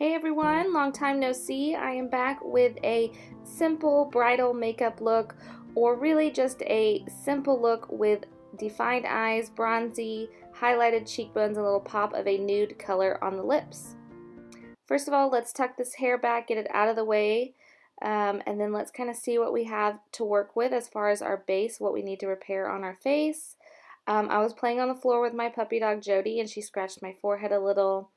Hey everyone, long time no see. I am back with a simple bridal makeup look, or really just a simple look with defined eyes, bronzy, highlighted cheekbones, and a little pop of a nude color on the lips. First of all, let's tuck this hair back, get it out of the way, and then let's kind of see what we have to work with as far as our base, what we need to repair on our face. I was playing on the floor with my puppy dog Jody, and she scratched my forehead a little,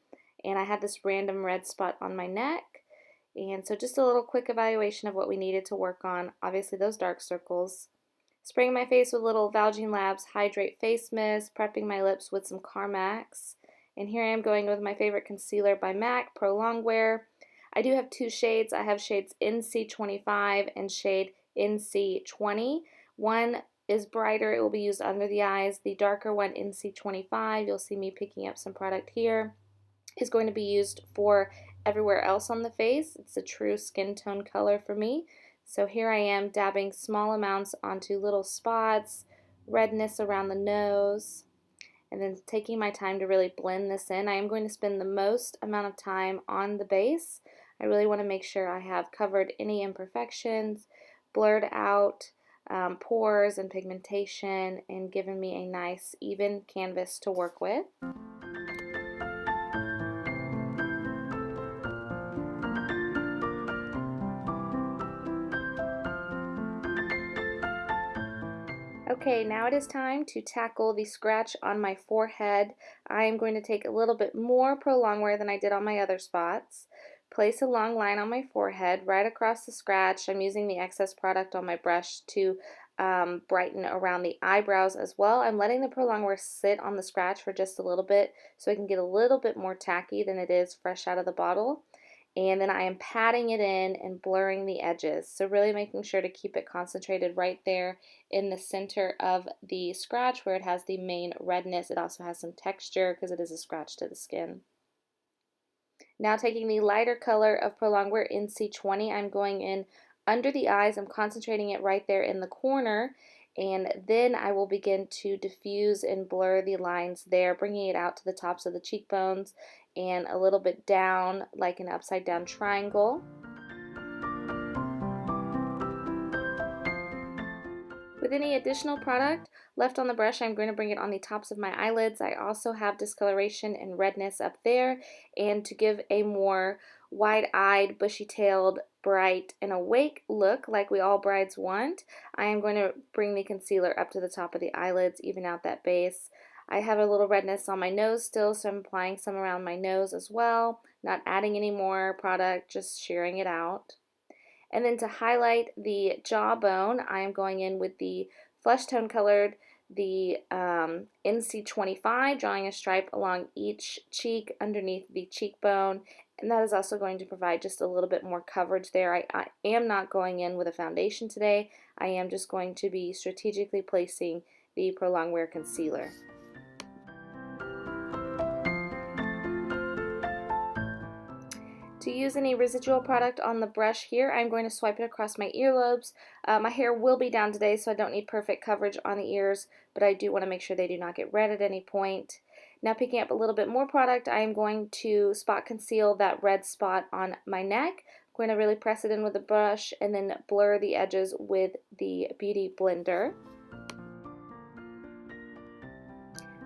and I had this random red spot on my neck. And so just a little quick evaluation of what we needed to work on. Obviously those dark circles. Spraying my face with a little Valjean Labs Hydrate face mist, prepping my lips with some Carmax. And here I am going with my favorite concealer by MAC, Pro Longwear. I do have two shades. I have shades NC25 and shade NC20. One is brighter. It will be used under the eyes. The darker one, NC25, you'll see me picking up some product here, is going to be used for everywhere else on the face. It's a true skin tone color for me. So here I am dabbing small amounts onto little spots, redness around the nose, and then taking my time to really blend this in. I am going to spend the most amount of time on the base. I really want to make sure I have covered any imperfections, blurred out pores and pigmentation, and given me a nice even canvas to work with. Okay, now it is time to tackle the scratch on my forehead. I am going to take a little bit more Pro Longwear than I did on my other spots. Place a long line on my forehead right across the scratch. I'm using the excess product on my brush to brighten around the eyebrows as well. I'm letting the Pro Longwear sit on the scratch for just a little bit so it can get a little bit more tacky than it is fresh out of the bottle. And then I am patting it in and blurring the edges. So really making sure to keep it concentrated right there in the center of the scratch where it has the main redness. It also has some texture because it is a scratch to the skin. Now taking the lighter color of Pro Longwear NC20, I'm going in under the eyes. I'm concentrating it right there in the corner, and then I will begin to diffuse and blur the lines there, bringing it out to the tops of the cheekbones and a little bit down like an upside down triangle. With any additional product left on the brush, I'm going to bring it on the tops of my eyelids. I also have discoloration and redness up there, and to give a more wide-eyed, bushy-tailed, bright, and awake look like we all brides want, I am going to bring the concealer up to the top of the eyelids, even out that base. I have a little redness on my nose still, so I'm applying some around my nose as well. Not adding any more product, just shearing it out. And then to highlight the jawbone, I am going in with the flesh tone colored, the NC25, drawing a stripe along each cheek underneath the cheekbone. And that is also going to provide just a little bit more coverage there. I am not going in with a foundation today. I am just going to be strategically placing the Pro Longwear concealer. To use any residual product on the brush here, I'm going to swipe it across my earlobes. My hair will be down today, so I don't need perfect coverage on the ears, but I do want to make sure they do not get red at any point. Now picking up a little bit more product, I am going to spot conceal that red spot on my neck. I'm going to really press it in with the brush and then blur the edges with the Beauty Blender.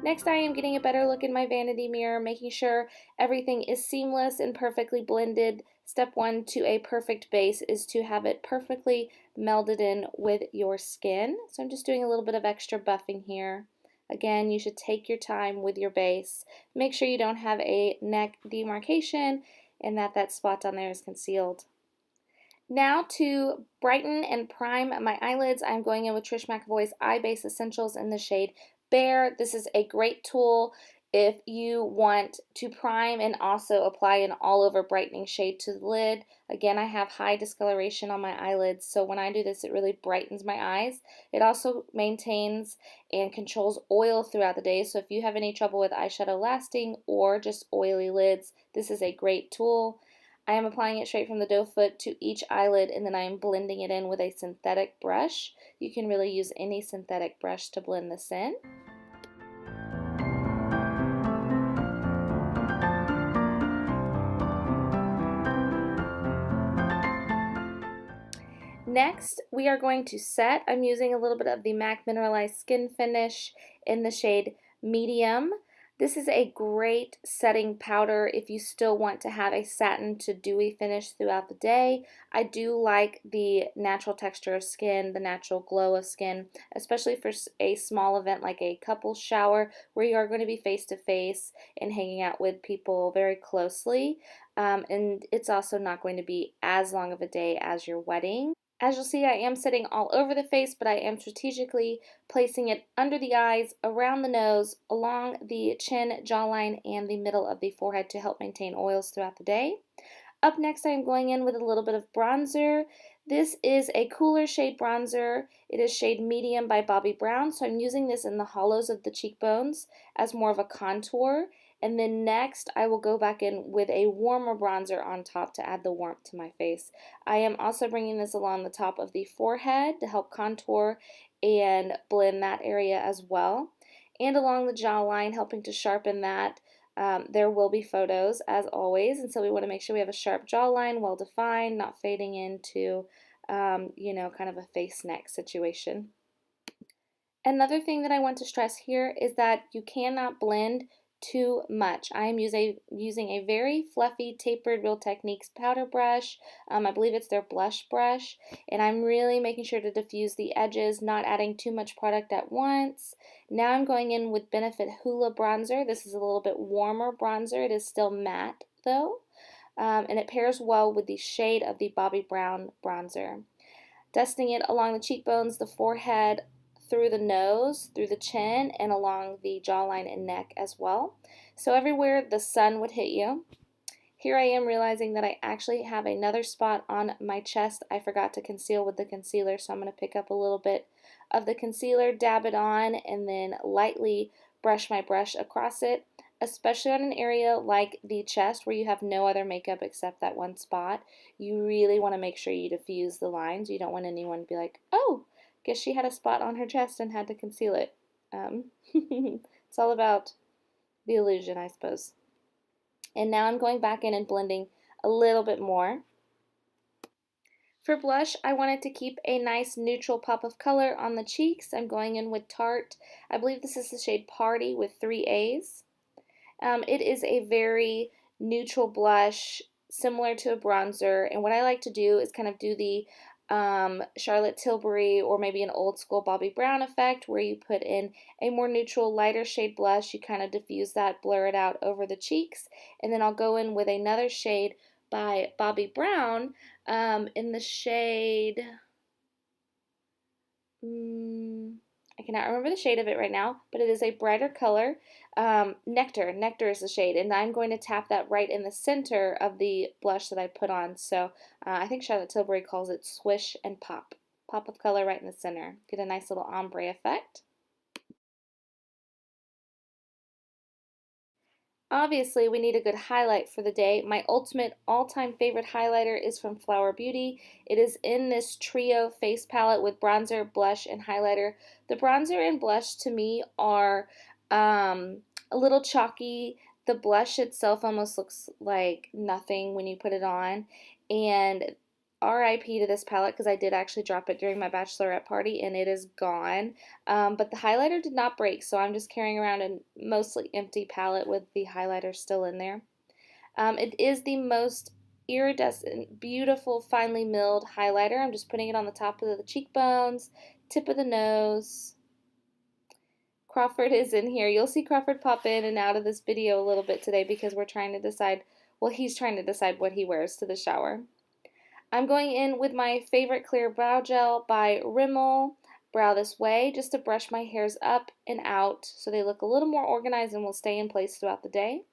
Next, I am getting a better look in my vanity mirror, making sure everything is seamless and perfectly blended. Step one to a perfect base is to have it perfectly melded in with your skin. So I'm just doing a little bit of extra buffing here. Again, you should take your time with your base. Make sure you don't have a neck demarcation and that spot down there is concealed. Now to brighten and prime my eyelids, I'm going in with Trish McEvoy's Eye Base Essentials in the shade Bare. This is a great tool if you want to prime and also apply an all-over brightening shade to the lid. Again, I have high discoloration on my eyelids, so when I do this, it really brightens my eyes. It also maintains and controls oil throughout the day, so if you have any trouble with eyeshadow lasting or just oily lids, this is a great tool. I am applying it straight from the doe foot to each eyelid, and then I am blending it in with a synthetic brush. You can really use any synthetic brush to blend this in. Next, we are going to set. I'm using a little bit of the MAC Mineralize Skin Finish in the shade Medium. This is a great setting powder if you still want to have a satin to dewy finish throughout the day. I do like the natural texture of skin, the natural glow of skin, especially for a small event like a couples shower where you are going to be face to face and hanging out with people very closely. And it's also not going to be as long of a day as your wedding. As you'll see, I am sitting all over the face, but I am strategically placing it under the eyes, around the nose, along the chin, jawline, and the middle of the forehead to help maintain oils throughout the day. Up next, I am going in with a little bit of bronzer. This is a cooler shade bronzer. It is shade Medium by Bobbi Brown, so I'm using this in the hollows of the cheekbones as more of a contour. And then next, I will go back in with a warmer bronzer on top to add the warmth to my face. I am also bringing this along the top of the forehead to help contour and blend that area as well. And along the jawline, helping to sharpen that. There will be photos as always, and so we want to make sure we have a sharp jawline, well defined, not fading into, kind of a face neck situation. Another thing that I want to stress here is that you cannot blend too much. I am using a very fluffy tapered Real Techniques powder brush. I believe it's their blush brush, and I'm really making sure to diffuse the edges, not adding too much product at once. Now I'm going in with Benefit Hoola bronzer. This is a little bit warmer bronzer. It is still matte though, and it pairs well with the shade of the Bobbi Brown bronzer. Dusting it along the cheekbones, the forehead, through the nose, through the chin, and along the jawline and neck as well. So everywhere the sun would hit you. Here I am realizing that I actually have another spot on my chest I forgot to conceal with the concealer, so I'm going to pick up a little bit of the concealer, dab it on, and then lightly brush my brush across it, especially on an area like the chest where you have no other makeup except that one spot. You really want to make sure you diffuse the lines. You don't want anyone to be like, oh, guess she had a spot on her chest and had to conceal it. It's all about the illusion, I suppose. And now I'm going back in and blending a little bit more. For blush, I wanted to keep a nice neutral pop of color on the cheeks. I'm going in with Tarte. I believe this is the shade Paaarty with 3 A's. It is a very neutral blush, similar to a bronzer, and what I like to do is kind of do the Charlotte Tilbury or maybe an old school Bobbi Brown effect where you put in a more neutral, lighter shade blush, you kind of diffuse that, blur it out over the cheeks, and then I'll go in with another shade by Bobbi Brown in the shade, I cannot remember the shade of it right now, but it is a brighter color. Nectar. Nectar is the shade, and I'm going to tap that right in the center of the blush that I put on. So I think Charlotte Tilbury calls it Swish and Pop. Pop of color right in the center. Get a nice little ombre effect. Obviously, we need a good highlight for the day. My ultimate all-time favorite highlighter is from Flower Beauty. It is in this trio face palette with bronzer, blush, and highlighter. The bronzer and blush to me are a little chalky. The blush itself almost looks like nothing when you put it on. And RIP to this palette because I did actually drop it during my bachelorette party and it is gone. But the highlighter did not break, so I'm just carrying around a mostly empty palette with the highlighter still in there. It is the most iridescent, beautiful, finely milled highlighter. I'm just putting it on the top of the cheekbones, tip of the nose. Crawford is in here. You'll see Crawford pop in and out of this video a little bit today because we're trying to decide, well, he's trying to decide what he wears to the shower. I'm going in with my favorite clear brow gel by Rimmel, Brow This Way, just to brush my hairs up and out so they look a little more organized and will stay in place throughout the day.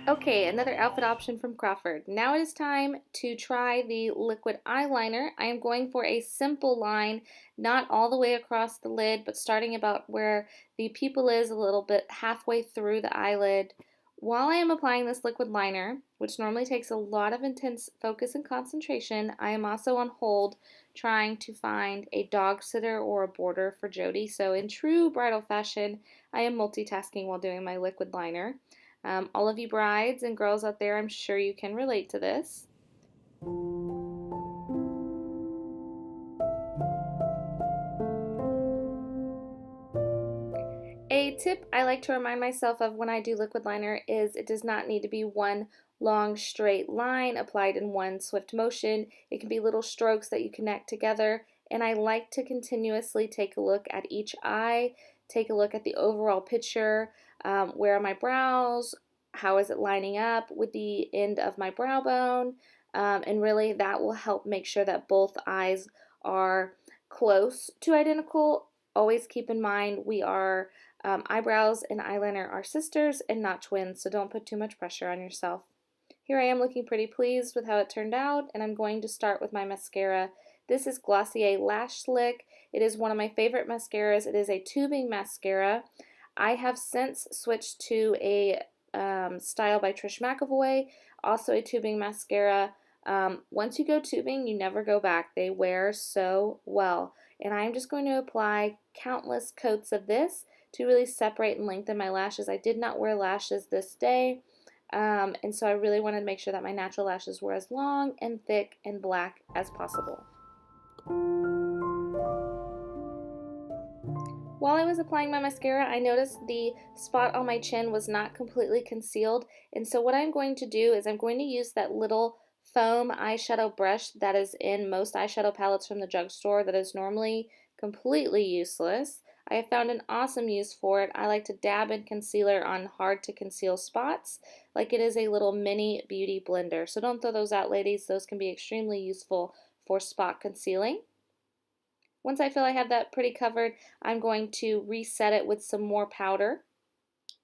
Okay, another outfit option from Crawford. Now it is time to try the liquid eyeliner. I am going for a simple line, not all the way across the lid, but starting about where the pupil is, a little bit halfway through the eyelid. While I am applying this liquid liner, which normally takes a lot of intense focus and concentration, I am also on hold trying to find a dog sitter or a boarder for Jody. So in true bridal fashion, I am multitasking while doing my liquid liner. All of you brides and girls out there, I'm sure you can relate to this. A tip I like to remind myself of when I do liquid liner is it does not need to be one long straight line applied in one swift motion. It can be little strokes that you connect together, and I like to continuously take a look at each eye, take a look at the overall picture. Where are my brows? How is it lining up with the end of my brow bone? And really that will help make sure that both eyes are close to identical. Always keep in mind we are eyebrows and eyeliner are sisters and not twins, so don't put too much pressure on yourself. Here I am looking pretty pleased with how it turned out, and I'm going to start with my mascara. This is Glossier Lashslick. It is one of my favorite mascaras. It is a tubing mascara. I have since switched to a style by Trish McEvoy, also a tubing mascara. Once you go tubing, you never go back. They wear so well. And I'm just going to apply countless coats of this to really separate and lengthen my lashes. I did not wear lashes this day, and so I really wanted to make sure that my natural lashes were as long and thick and black as possible. While I was applying my mascara, I noticed the spot on my chin was not completely concealed, and so what I'm going to do is I'm going to use that little foam eyeshadow brush that is in most eyeshadow palettes from the drugstore that is normally completely useless. I have found an awesome use for it. I like to dab in concealer on hard to conceal spots like it is a little mini beauty blender. So don't throw those out, ladies. Those can be extremely useful for spot concealing. Once I feel I have that pretty covered, I'm going to reset it with some more powder,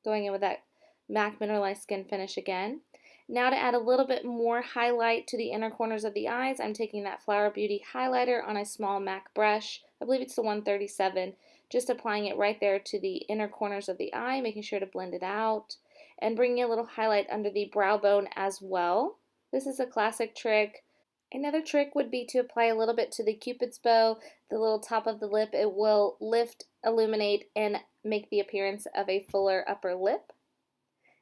going in with that MAC Mineralize Skin Finish again. Now to add a little bit more highlight to the inner corners of the eyes, I'm taking that Flower Beauty highlighter on a small MAC brush. I believe it's the 137. Just applying it right there to the inner corners of the eye, making sure to blend it out, and bringing a little highlight under the brow bone as well. This is a classic trick. Another trick would be to apply a little bit to the Cupid's bow, the little top of the lip. It will lift, illuminate, and make the appearance of a fuller upper lip.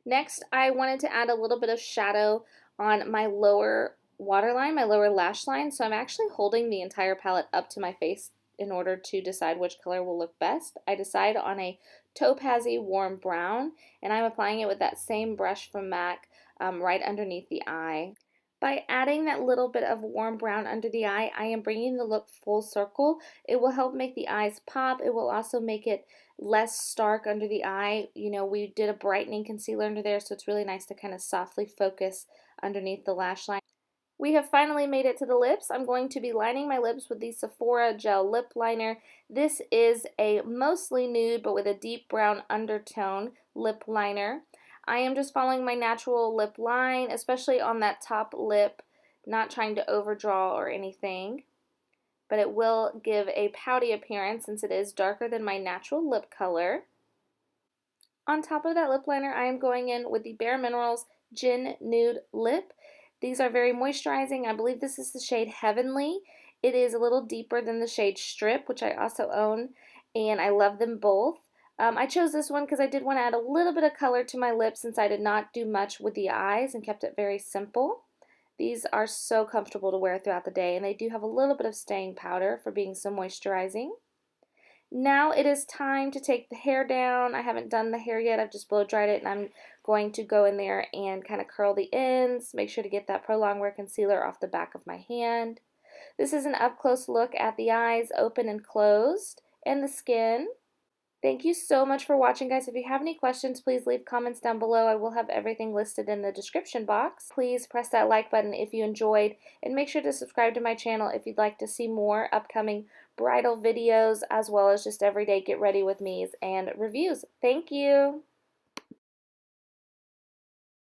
Next, I wanted to add a little bit of shadow on my lower waterline, my lower lash line. So I'm actually holding the entire palette up to my face in order to decide which color will look best. I decide on a topazzy warm brown, and I'm applying it with that same brush from MAC right underneath the eye. By adding that little bit of warm brown under the eye, I am bringing the look full circle. It will help make the eyes pop. It will also make it less stark under the eye. You know, we did a brightening concealer under there, so it's really nice to kind of softly focus underneath the lash line. We have finally made it to the lips. I'm going to be lining my lips with the Sephora Gel Lip Liner. This is a mostly nude but with a deep brown undertone lip liner. I am just following my natural lip line, especially on that top lip, not trying to overdraw or anything. But it will give a pouty appearance since it is darker than my natural lip color. On top of that lip liner, I am going in with the Bare Minerals Gin Nude Lip. These are very moisturizing. I believe this is the shade Heavenly. It is a little deeper than the shade Strip, which I also own, and I love them both. I chose this one because I did want to add a little bit of color to my lips since I did not do much with the eyes and kept it very simple. These are so comfortable to wear throughout the day, and they do have a little bit of staying powder for being so moisturizing. Now it is time to take the hair down. I haven't done the hair yet. I've just blow dried it, and I'm going to go in there and kind of curl the ends. Make sure to get that Pro Longwear concealer off the back of my hand. This is an up-close look at the eyes, open and closed, and the skin. Thank you so much for watching, guys. If you have any questions, please leave comments down below. I will have everything listed in the description box. Please press that like button if you enjoyed, and make sure to subscribe to my channel if you'd like to see more upcoming bridal videos, as well as just everyday get ready with me's and reviews. Thank you.